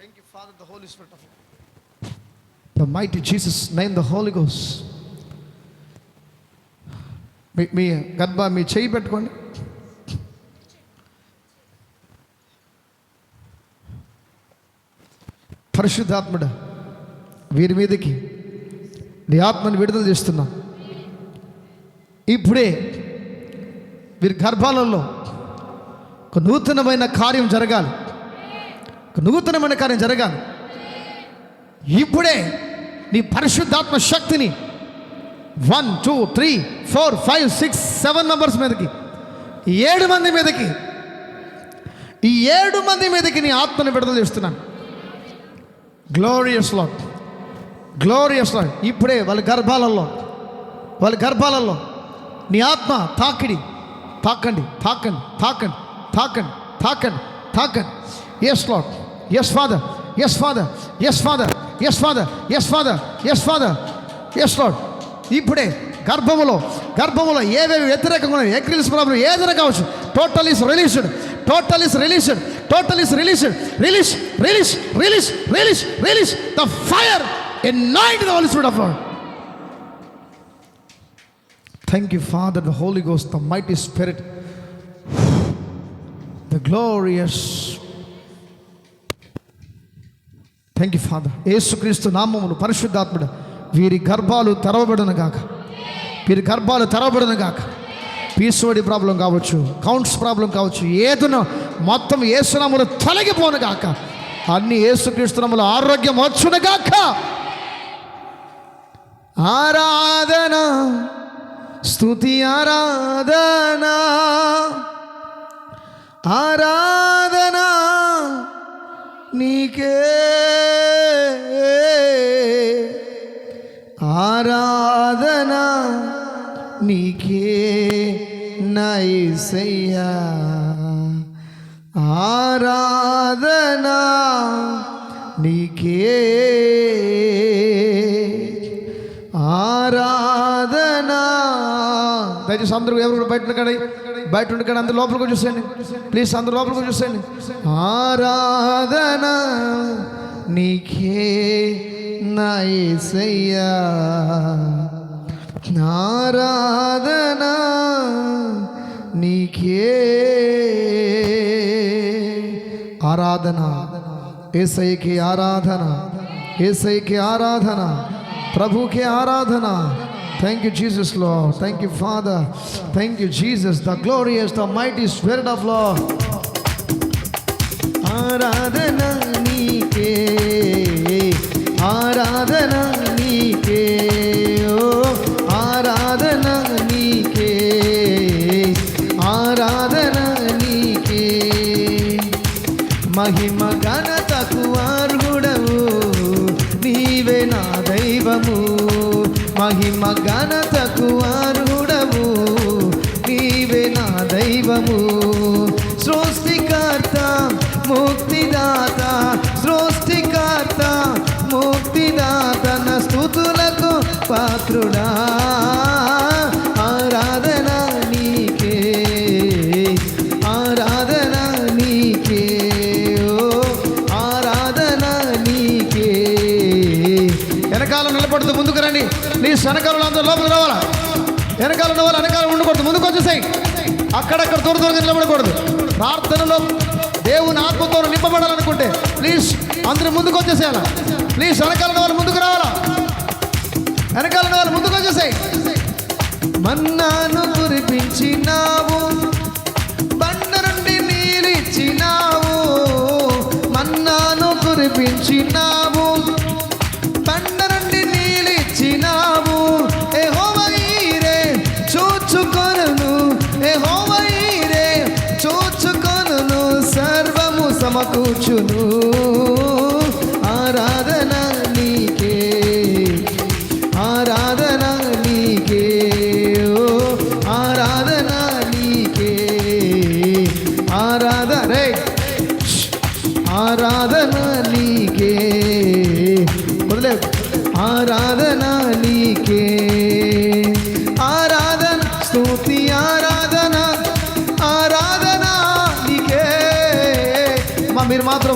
Thank you, Father, the Holy Spirit of God. The mighty Jesus name, the Holy Ghost. మీ గర్భ మీ చేయి పెట్టుకోండి. పరిశుద్ధాత్ముడా, వీరి మీదకి నీ ఆత్మని విడుదల చేస్తున్నా. ఇప్పుడే వీరి గర్భాలలో ఒక నూతనమైన కార్యం జరగాలి. ఒక నూతనమైన కార్యం జరగాలి. ఇప్పుడే నీ పరిశుద్ధాత్మ శక్తిని 1 2 3 4 5 6 7 మెంబర్స్ మీదకి, 7 మంది మీదకి, ఈ 7 మంది మీదకి నీ ఆత్మని విడుదల చేస్తున్నాను. Glorious lord, glorious lord. ఇప్పుడే వాళ్ళ గర్భాలలో నీ ఆత్మ తాకండి, తాకండి, తాకండి, తాకండి. Yes lord, yes father, yes father, yes father, yes father, yes father, yes father, yes lord. ఇప్పుడే గర్భములో ఏవేవి వ్యతిరేకంగా ఉన్నాయి, ఎక్రిల్స్ ప్రాబ్లం ఏదైనా కావచ్చు, total is released, total is released, total is released. Release, release, release, release, release the fire, anoint the Holy Spirit of God. Thank you, Father, the Holy Ghost, the mighty Spirit, the glorious. Thank you, Father. యేసుక్రీస్తు నామములో పరిశుద్ధాత్ముడా, వీరి గర్భాలు తెరవబడును గాక, వీరి గర్భాలు తెరవబడును గాక. పీసోడి problem కావచ్చు, counts problem కావచ్చు, ఏదైనా మొత్తం యేసు నామములో తొలగిపోను గాక. అన్ని యేసుక్రీస్తు నామములో ఆరోగ్యం వచ్చును గాక. ఆరాధన, స్తుతి, ఆరాధన, ఆరాధన నీకే, ఆరాధన నీకే నా యేసయ్యా, ఆరాధన నీకే, ఆరాధన. దయచేసి అందరూ ఎవరు బయట ఉండకండి, అందరూ లోపలికి చూసేయండి ప్లీజ్, అందరూ లోపలికి చూసేయండి. ఆరాధన నీకే నా యేసయ్యా, ఆరాధన నీకే, ఆరాధన యేసయ్యకి, ఆరాధన యేసయ్యకి, ఆరాధన ప్రభుకి, ఆరాధన. Thank you, Jesus, Lord. Thank you, Father. Thank you, Jesus, the glorious, the mighty Spirit of Lord. ఆరాధన నీకే, ఆరాధన నీకే, ఓ ఆరాధన నీకే, ఆరాధన నీకే. మహిమ ఘనతకు అర్హుడవు నీవే నా దైవము, మహిమ ఘనతకు అర్హుడవు నీవే నా దైవము. సృష్టికర్త ముక్తిదాత, సృష్టికర్త ముక్తిదాత, నా స్తుతులకు పాత్రుడా. ఆరాధన నీకే, ఆరాధన నీకే, ఓ ఆరాధన నీకే. వెనకాల నిలబడుతూ ముందుకు రండి ప్లీజ్. వెనకాల అందరూ లోపలికి రావాలా, వెనకాల ఉన్న వాళ్ళు వెనకాల ఉండకూడదు, ముందుకు వచ్చేసాయి. అక్కడక్కడ దూరంగా నిలబడకూడదు. ప్రార్థనలో దేవుని ఆత్మతో నింపబడాలనుకుంటే ప్లీజ్ అందరూ ముందుకు వచ్చేసేయాల. ప్లీజ్ వెనకాల ఉన్న వాళ్ళు ముందుకు రావాలా, వెనకాల ఉన్న వాళ్ళు ముందుకు వచ్చేసాయి. మన్నాను కురిపించినావు, బండ నుండి నీరిచ్చినావు, మన్నాను కురిపించినావు, బండ నుండి నీరిచ్చినావు. యెహోవా ఈరే చూచుకొనును, యెహోవా ఈరే చూచుకొనును, సర్వము సమకూర్చును. ఆరాధన నీకే, ఆరాధన నీకే, ఓ ఆరాధన నీకే, ఆరాధన, ఆరాధన నీకే, వదిలే, ఆరాధన నీకే, ఆరాధన స్తుతి, ఆరాధన, ఆరాధన నీకే. మీరు మాత్రం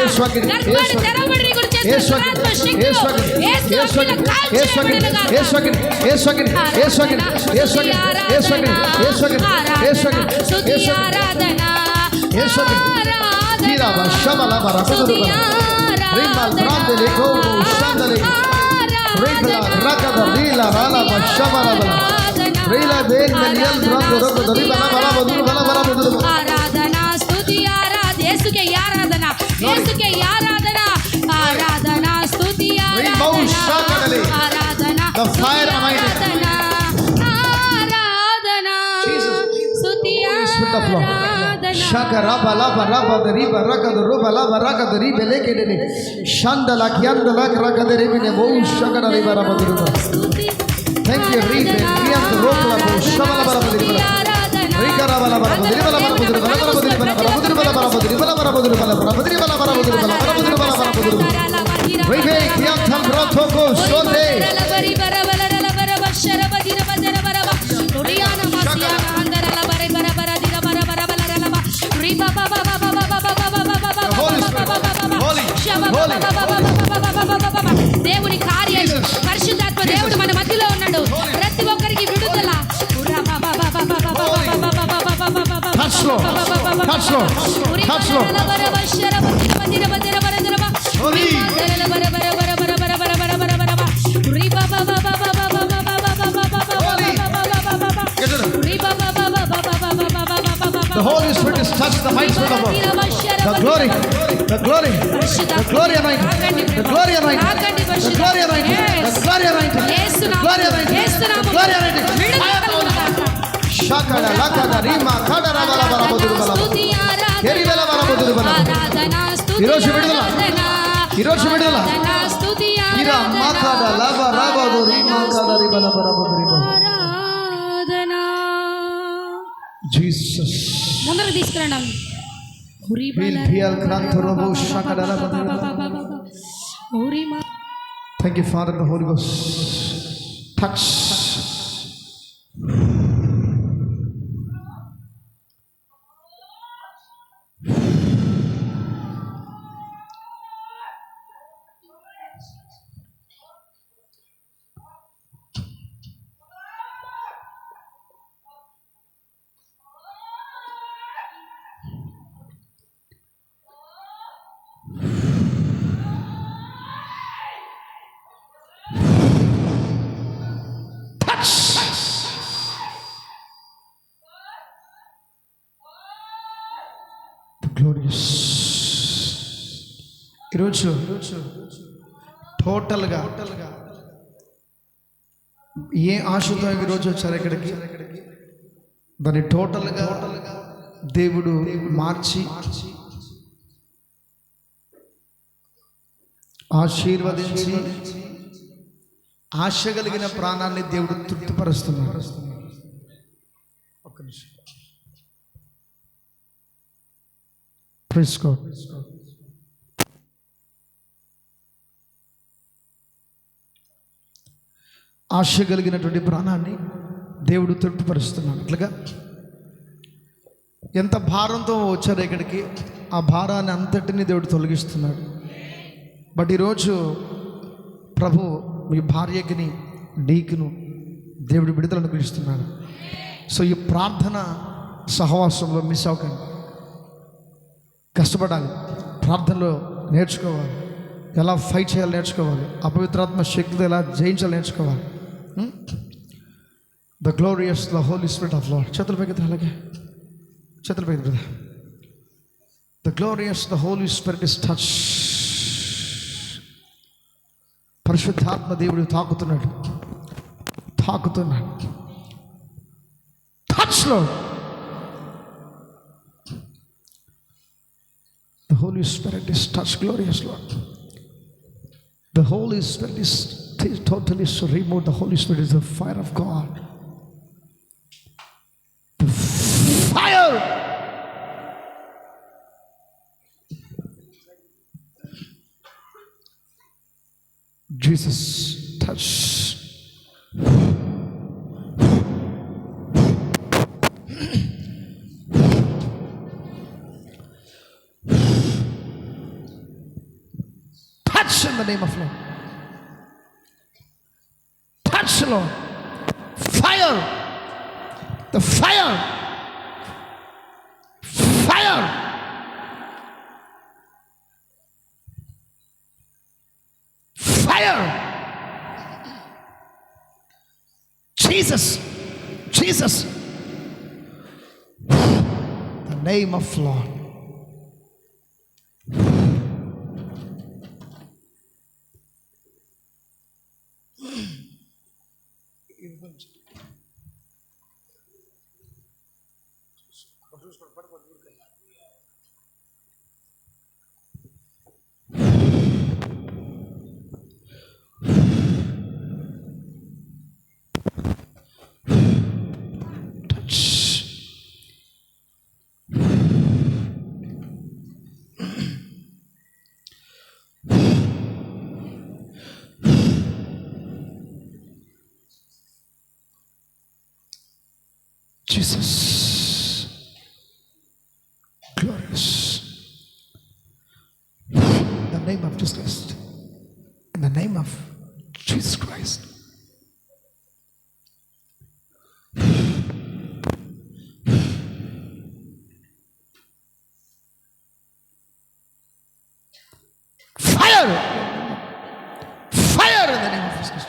యేసు అగ్ని, గర్భాన్ని యేసు అగ్ని, తెరవబడి గుడి చేసిన యేసు అగ్ని, దురాత్మ శక్తులు యేసు అగ్ని, యేసు యేసు అగ్ని, అగ్నిలో యేసు అగ్ని, కాల్చబడునుగాక. యేసు అగ్ని, యేసు అగ్ని, యేసు అగ్ని, యేసు అగ్ని, యేసు అగ్ని, యేసు అగ్ని, యేసు అగ్ని, స్తుతి యేసు అగ్ని, ఆరాధన యేసు అగ్ని. కీరా బషబల బరబదురు రిమల్ బ్రాందె కో షందలే రిబల రకద రీల రాల బషబల బల రీల బేల్ మెలియల్ బ్రాందె రకద రిబల బరబదురు బల బరబదురు ఆరాధన స్తుతి ఆరాధన యేసుకే ఆరాధన యేసుకే ఆరాధన ఆరాధన స్తుతి ఆరాధన ఆరాధన The fire anointing. ఆరాధన Jesus. స్తుతి Spirit of Lord. ఆరాధన Shakara bala bara badari baraka duru bala baraka dari beleke dene shandala kyandala kraka dere bene bo shakara le bara baduru. స్తుతి Thank you Ribe kyand rokla bo shamala bara badiri bara rikara bala bara badiri bala bara badiri bala bara badiri bala bara badiri bala bara badiri bala bara badiri bala bara badiri bala bara badiri bala bara badiri bala bara badiri Ribe kyand tham rotho ko sonde దేవుని కార్యాలు పరిశుద్ధాత్మ దేవుడు మన మధ్యలో ఉన్నాడు ప్రతి ఒక్కరికి విడుదల Touch Lord touch Lord touch Lord Holy The Holy Spirit is touched the mighty spirit of God. The glory anointing, the glory anointing, the glory anointing, the glory anointing, the glory anointing, the glory anointing, the glory anointing. Shakada lakada rima kada rabala bara boduru bala. Keri bala bara boduru bala. ఈరోజు విడుదల ఈరోజు విడుదల ఇరా మాకాద లబ రాబదు రిమా kada రిబల bara boduru bala. Jesus. ముందరకు తీసుకురండి Thank you, Father, the Holy Ghost. Touch. Glorious ఈరోజు టోటల్గా ఏ ఆశతో ఈరోజు వచ్చారు ఇక్కడికి దాన్ని టోటల్గా దేవుడు మార్చి ఆశీర్వదించి ఆశ కలిగిన ప్రాణాన్ని దేవుడు తృప్తిపరుస్తున్నాడు. ఒక్క నిమిషం. Praise God. ఆశ కలిగినటువంటి ప్రాణాన్ని దేవుడు తృప్తిపరుస్తున్నాడు. అట్లాగా ఎంత భారంతో వచ్చారో ఇక్కడికి ఆ భారాన్ని అంతటిని దేవుడు తొలగిస్తున్నాడు. బట్ ఈరోజు ప్రభు మీ భార్యకిని నీకును దేవుడు విడుదలను పిలుస్తున్నాడు. సో ఈ ప్రార్థన సహవాసంలో మిస్ అవ్వకండి. కష్టపడాలి, ప్రార్థనలో నేర్చుకోవాలి, ఎలా ఫైట్ చేయాలి నేర్చుకోవాలి, అపవిత్రాత్మ శక్తితో ఎలా జయించాలి నేర్చుకోవాలి. The glorious the holy spirit of lord. చేతుల పైకి అలాగే చేతుల పైకి. The glorious the holy spirit is touch. పరిశుద్ధాత్మ దేవుడు తాకుతున్నాడు. Touch lord. The Holy Spirit is touched, glorious Lord. The Holy Spirit is totally so removed. The Holy Spirit is the fire of God. The fire. Jesus touch. Touch in the name of Lord. Touch, Lord. Fire. The fire. Fire. Fire. Jesus. Jesus. The name of Lord. Jesus, glorious. In the name of Jesus Christ. In the name of Jesus Christ. Fire! Fire in the name of Jesus Christ.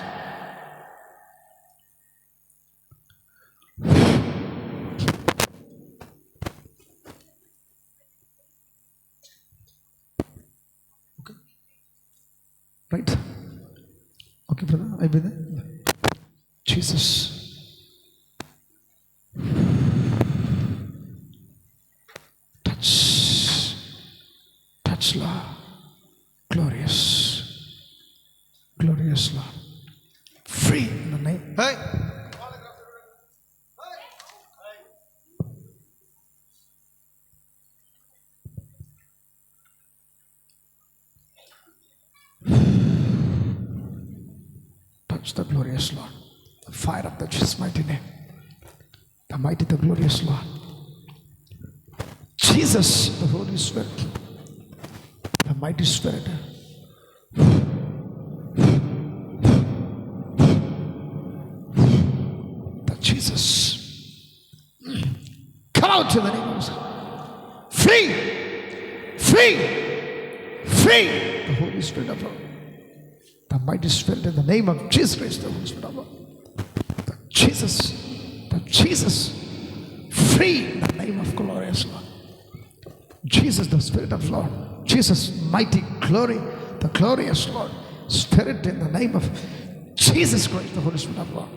Right? Okay, brother. I be there. Jesus. Touch. Touch, Lord. Glorious. Glorious, Lord. Free in the name. Hey. Touch the glorious Lord. The fire of the Jesus' mighty name. The mighty, the glorious Lord. Jesus, the Holy Spirit. The mighty Spirit. The Jesus. Come out in the name of Jesus. Free. Free. Free. The Holy Spirit of God. The mighty Spirit in the name of Jesus Christ, the Holy Spirit of God. The Jesus, free in the name of glorious Lord. Jesus, the Spirit of Lord. Jesus, mighty glory, the glorious Lord. Spirit in the name of Jesus Christ, the Holy Spirit of God.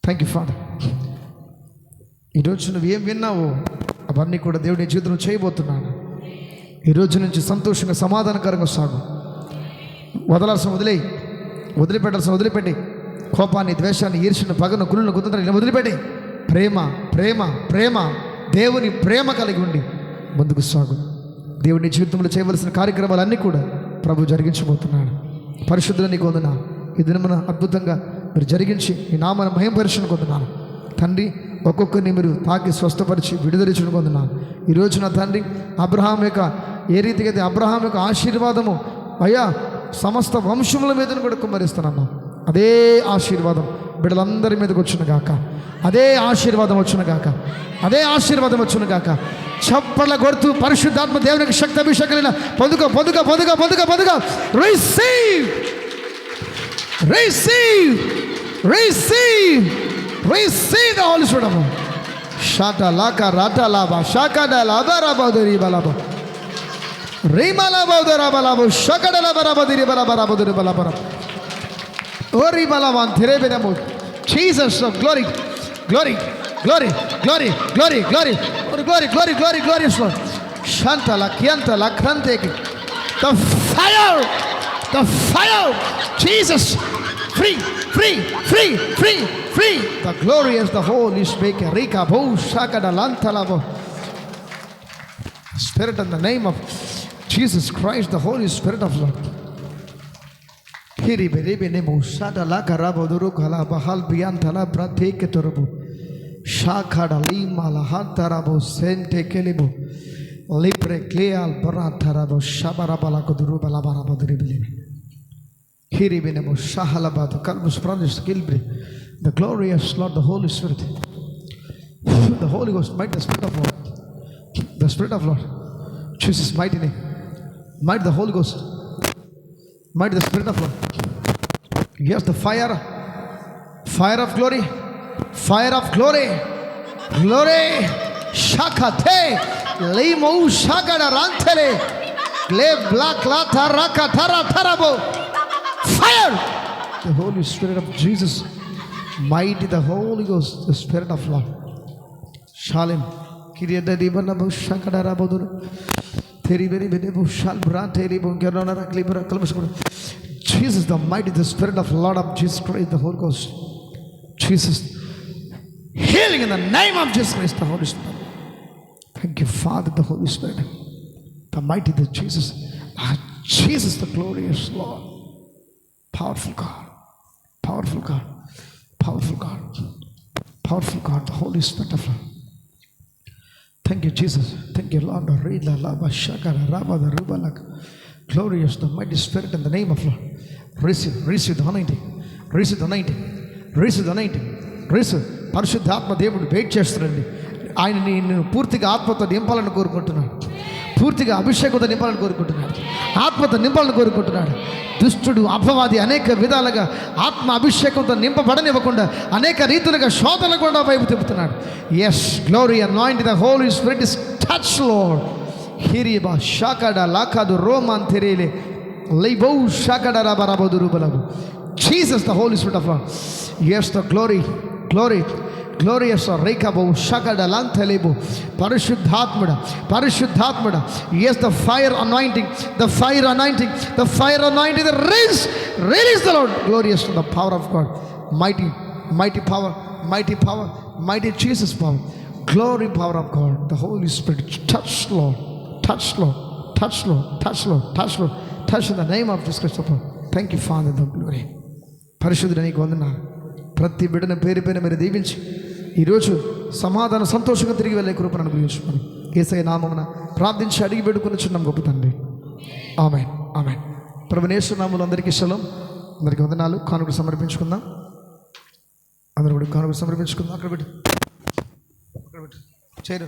Thank you, Father. ఈరోజు నువ్వు ఏం విన్నావో అవన్నీ కూడా దేవుడి జీవితంలో చేయబోతున్నాను. ఈరోజు నుంచి సంతోషంగా సమాధానకరంగా సాగు. వదలాల్సిన వదిలిపెట్టాల్సిన వదిలిపెట్టి, కోపాన్ని, ద్వేషాన్ని, ఈర్ష్యను, పగను, కుళ్ళను, కుతంత్రాన్ని వదిలిపెట్టి ప్రేమ ప్రేమ ప్రేమ దేవుని ప్రేమ కలిగి ఉండి ముందుకు సాగు. దేవుని జీవితంలో చేయవలసిన కార్యక్రమాలన్నీ కూడా ప్రభు జరిగించబోతున్నాడు. పరిశుద్ధులు నీకు వందనాలు. ఈ దినమున అద్భుతంగా మీరు జరిగించి ఈ నామన మహిమపరచును కొందున్నాను తండ్రి. ఒక్కొక్కరిని మీరు తాకి స్వస్థపరిచి విడుదలించును కొందున్నాను. ఈరోజు నా తండ్రి అబ్రహాం యొక్క ఏ రీతిగా అయితే అబ్రహాం యొక్క ఆశీర్వాదము అయ్యా సమస్త వంశముల మీదను కూడా కుమ్మరిస్తున్నాను. అదే ఆశీర్వాదం బిడ్డలందరి మీదకి వచ్చును గాక. అదే ఆశీర్వాదం వచ్చును గాక. అదే ఆశీర్వాదం వచ్చును గాక. చప్పట్ల కొడుతూ పరిశుద్ధాత్మ దేవునికి శక్తి అభిషేకం పొందుకో పొందుకో పొందుకో పొందుకో పొందుకో. Receive receive receive receive the holy spirit. షాటా లాకా రాటా లాబా షాకాడా లాబా రాబాదరి బలాబా రీమాలా బౌదరా బలాబు షకడల బరాబదిరి బరాబరాబదిరి బలాబరా ఓరి బలవాన్ తెరేబెనము. Jesus of glory glory glory glory glory glory glory glory glory glorious lord. శాంతల క్యంతల క్రంతేకి the fire Jesus. Free free free free free the glorious the holy speaker రీకా భూ షకడ లంతలబో. Spirit in the name of Jesus Christ, the Holy Spirit of Lord. Hiri beribe nemo sada la karabo duru kala bahal bian thala prathek torobu shakada lima la hatarabo sente kelebo Libre cleal baratarabo shabarabalakoduru balabarabaduribili. Hiribinemo shahalabadu kalbus pradis kilbri. The glorious Lord, the Holy Spirit. The Holy Ghost, might the Spirit of Lord. The Spirit of Lord. Jesus' mighty name. Might the Holy Ghost. Might the Spirit of Lord. Yes, the fire. Fire of glory. Fire of glory. Glory. Shakate. Limo shagada rantele. Gleb black lata raka tara tarabo. Fire. The Holy Spirit of Jesus. Mighty the Holy Ghost. The Spirit of Lord. Shalim. Kiriyada dibana bo shakada rabodur. Teri beri beri bo shal bra teri bo gerona raklibra kalbashkura. Jesus, the mighty, the Spirit of Lord of Jesus Christ, the Holy Ghost. Jesus, healing in the name of Jesus Christ, the Holy Spirit. Thank you, Father, the Holy Spirit, the mighty, the Jesus, Jesus, the glorious Lord, powerful God, powerful God, powerful God, powerful God, the Holy Spirit of Lord. Thank you, Jesus. Thank you, Lord. Glorious, the mighty Spirit, in the name of Lord. Receive the anointing. Receive the anointing. Receive the anointing. Receive. పరిశుద్ధాత్మ దేవుడు wait చేస్తున్నాడండి. ఆయన నేను పూర్తిగా ఆత్మతో నింపాలని కోరుకుంటున్నాడు. పూర్తిగా అభిషేకంతో నింపాలని కోరుకుంటున్నాడు. ఆత్మతో నింపాలని కోరుకుంటున్నాడు. దుష్టుడు అపవాది అనేక విధాలుగా ఆత్మ అభిషేకంతో నింపబడనివ్వకుండా అనేక రీతులుగా శోధనలు కూడా వైపు తిప్పుతున్నాడు. Yes, glory anointing the holy spirit is touch lord. హిరిబా షాకడ లాకాదు రోమాన్ తెరేలే లైబౌ షాకడ రాబరాబదురు బలబు. Jesus, the Holy Spirit of Lord. Yes, the glory, glory, glorious Rekabo Shakada Lantelebo Parishuddhatmada, Parishuddhatmada. Yes, the fire anointing, the fire anointing, the fire anointing, the release the Lord. Glorious to the power of God. Mighty, mighty power, mighty power, mighty Jesus power. Glory power of God, the Holy Spirit. Touch Lord, touch Lord, touch Lord, touch Lord, touch Lord, touch in the name of Jesus Christ. Thank you, Father, the glory. పరిశుద్ధుడు నీకు వందనాలు. ప్రతి బిడ్డను పేరు పైన మీరు దీవించి ఈరోజు సమాధాన సంతోషంగా తిరిగి వెళ్ళే కృపను అనుగ్రహించుకొని యేసయ్య నామమున ప్రార్థించి అడిగి పెట్టుకుని చిన్న గొప్ప తండ్రి. ఆమేన్, ఆమేన్. ప్రభువైన యేసు నామములో అందరికీ షలోం. అందరికీ వందనాలు. కానుకలు సమర్పించుకుందాం. అందరూ కూడా కానుకలు సమర్పించుకుందాం. అక్కడ పెట్టు, అక్కడ పెట్టు. చైర్,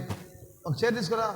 ఒక చైర్ తీసుకురా.